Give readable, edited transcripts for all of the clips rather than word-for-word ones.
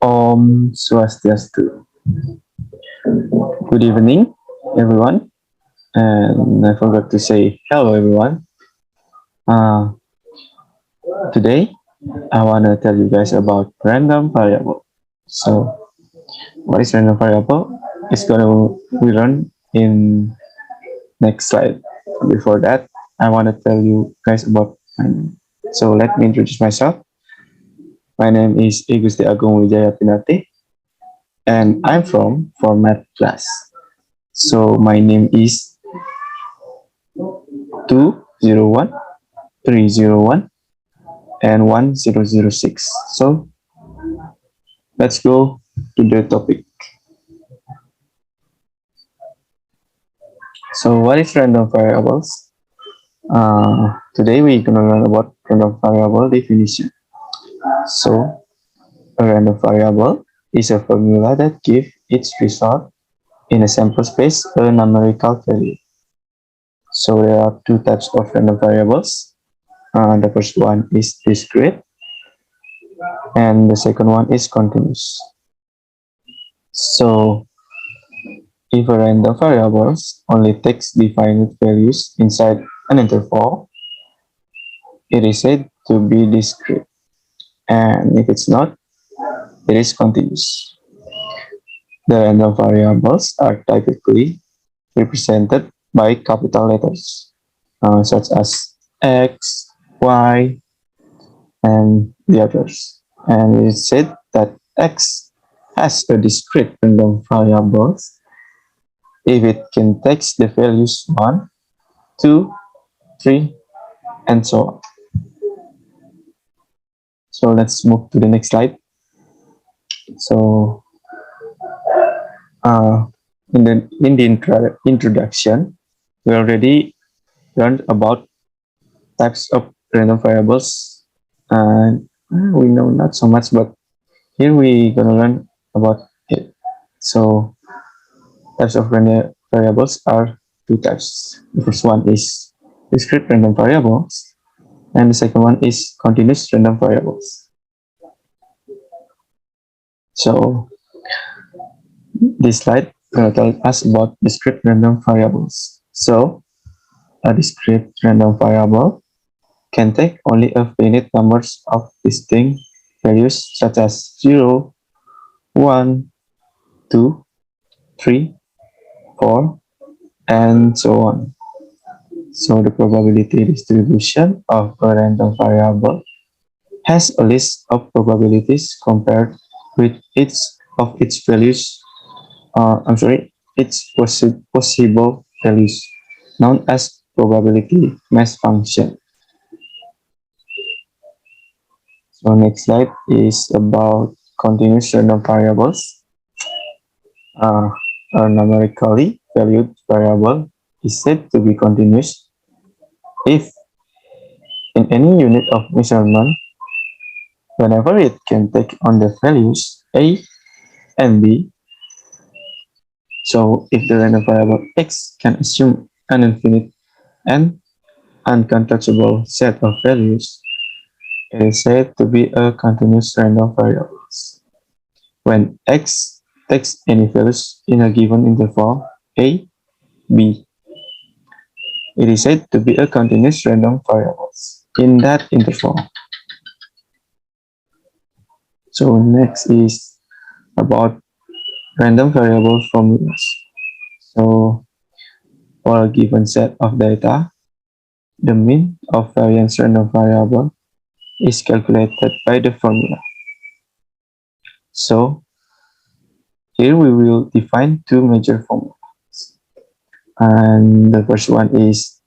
Om Swastiastu. Good evening, everyone. And I forgot to say hello, everyone. Uh, Today, I want to tell you guys about random variable. So, what is random variable? It's gonna we learn in next slide. Before that, I want to tell you guys about my name. So, let me introduce myself. My name is Gusti Agung Wijaya Pinatih, and I'm from format class. So, my name is 201 301 and 1006. So let's go to the topic. So what is random variables? Today we're gonna learn about random variable definition. So a random variable is a formula that gives its result in a sample space a numerical value. So there are two types of random variables. The first one is discrete and the second one is continuous. So if a random variable only takes definite values inside an interval, it is said to be discrete. And if it's not, it is continuous. The random variables are typically represented by capital letters, such as X, Y, and the others. And it is said that X has a discrete random variable if it can take the values 1, 2, 3, and so on. So let's move to the next slide. So in the introduction, we already learned about types of random variables, and we know not so much, but here we gonna learn about it. So types of random variables are two types. The first one is discrete random variables, and the second one is continuous random variables. So this slide will tell us about discrete random variables. So a discrete random variable can take only a finite numbers of distinct values such as 0, 1, 2, 3, 4, and so on. So the probability distribution of a random variable has a list of probabilities compared with each of its values. Its possible values, known as probability mass function. So next slide is about continuous random variables. A numerically valued variable is said to be continuous if in any unit of measurement, whenever it can take on the values a and b. So if the random variable x can assume an infinite and uncountable set of values, it is said to be a continuous random variable. When x takes any values in a given interval a, b, it is said to be a continuous random variable in that interval. So next is about random variable formulas. So for a given set of data, the mean of variance random variable is calculated by the formula. So here we will define two major formulas. And the first one is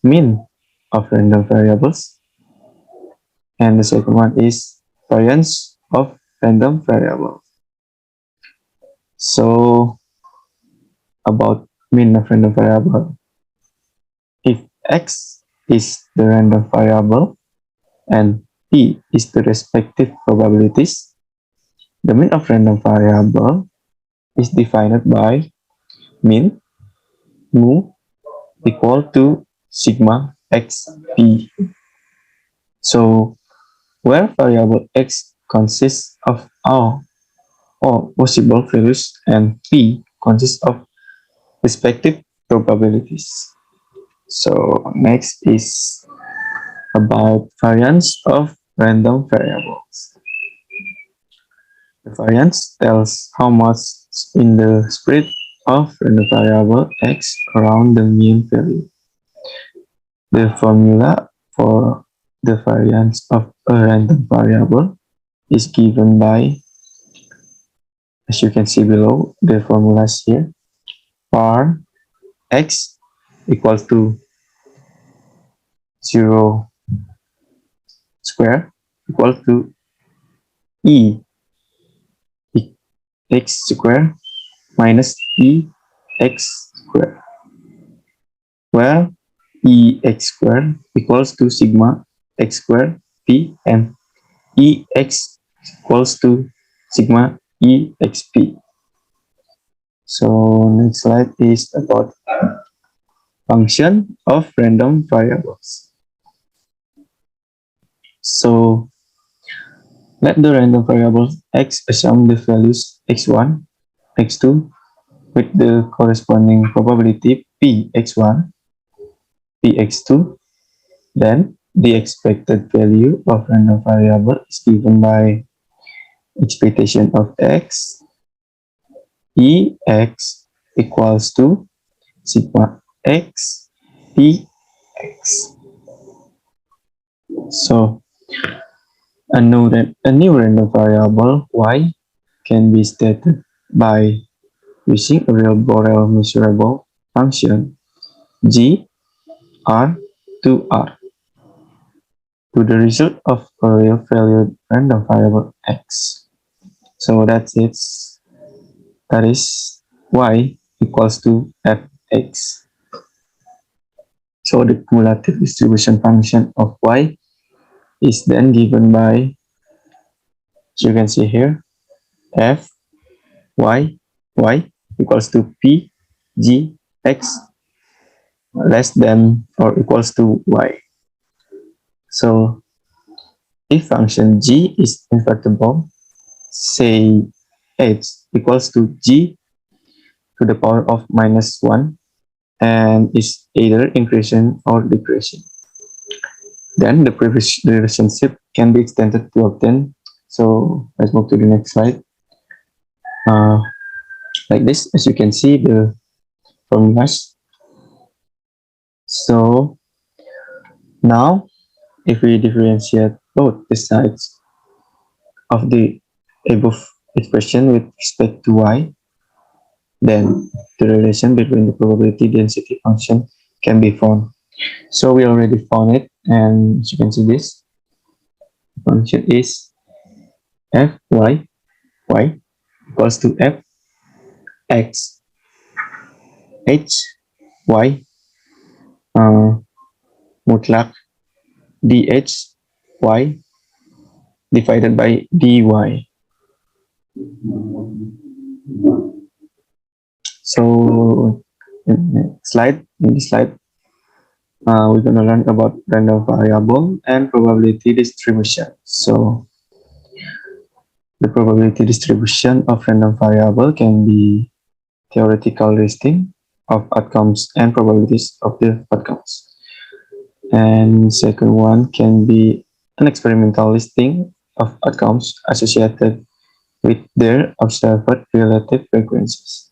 mean of random variables. And the second one is variance of random variable. So about mean of random variable. If x is the random variable and p is the respective probabilities, the mean of random variable is defined by mean mu equal to sigma xp. So where variable x consists of all possible values and p consists of respective probabilities. So next is about variance of random variables. The variance tells how much in the spread of random variable x around the mean value. The formula for the variance of a random variable is given by, as you can see below, the formulas here. For x equals to 0 square equals to e x square minus e x square, where e x square equals to sigma x square p and e x equals to sigma e x p. So next slide is about function of random variables. So let the random variable x assume the values x1, x2 with the corresponding probability px1, px2. Then the expected value of random variable is given by expectation of x, ex equals to sigma x px. So a new random variable y can be stated by using a real Borel measurable function g r to r to the result of a real valued random variable x. So that's it. That is y equals to fx. So the cumulative distribution function of y is then given by, as you can see here, f y equals to p g x less than or equals to y. So if function g is invertible, say h equals to g to the power of minus 1 and is either increasing or decreasing, then the previous relationship can be extended to obtain. So let's move to the next slide. Like this, as you can see the formulas. So now if we differentiate both the sides of the above expression with respect to y, then the relation between the probability density function can be found. So we already found it, and as you can see this function is f y equals to f x h y mutlak dh y divided by dy. So in this slide, we're going to learn about random variable and probability distribution. So the probability distribution of random variable can be theoretical listing of outcomes and probabilities of the outcomes. And second one can be an experimental listing of outcomes associated with their observed relative frequencies.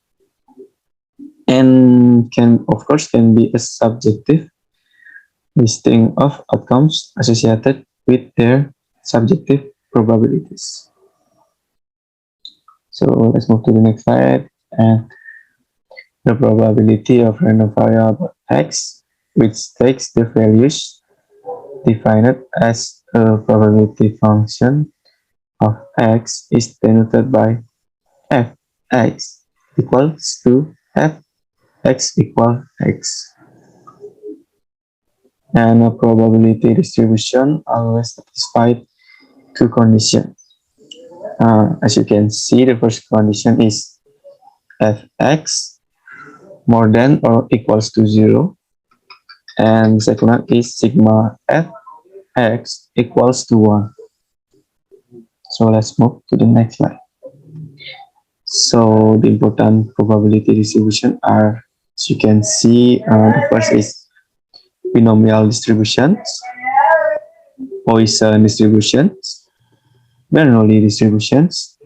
And can, of course, can be a subjective listing of outcomes associated with their subjective probabilities. So let's move to the next slide. And the probability of random variable x, which takes the values defined as a probability function of x, is denoted by fx equals to fx equal x. And a probability distribution always satisfies two conditions. As you can see, the first condition is fx more than or equals to 0, and the second one is sigma fx equals to 1. So let's move to the next slide. So the important probability distribution are, as you can see, the first is binomial distributions, Poisson distributions, Bernoulli distributions,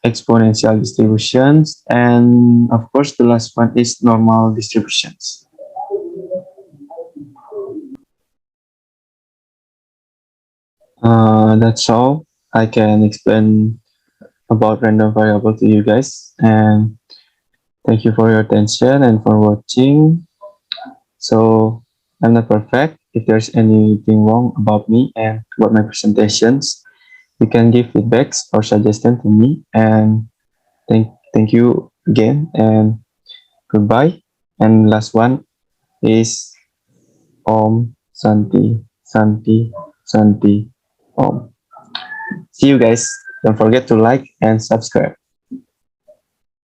exponential distributions, and of course the last one is normal distributions. That's all I can explain about random variable to you guys, and thank you for your attention and for watching. So I'm not perfect. If there's anything wrong about me and about my presentations, you can give feedbacks or suggestion to me. And thank you again and goodbye. And last one is Om Santi Santi Santi Om. See you guys. Don't forget to like and subscribe.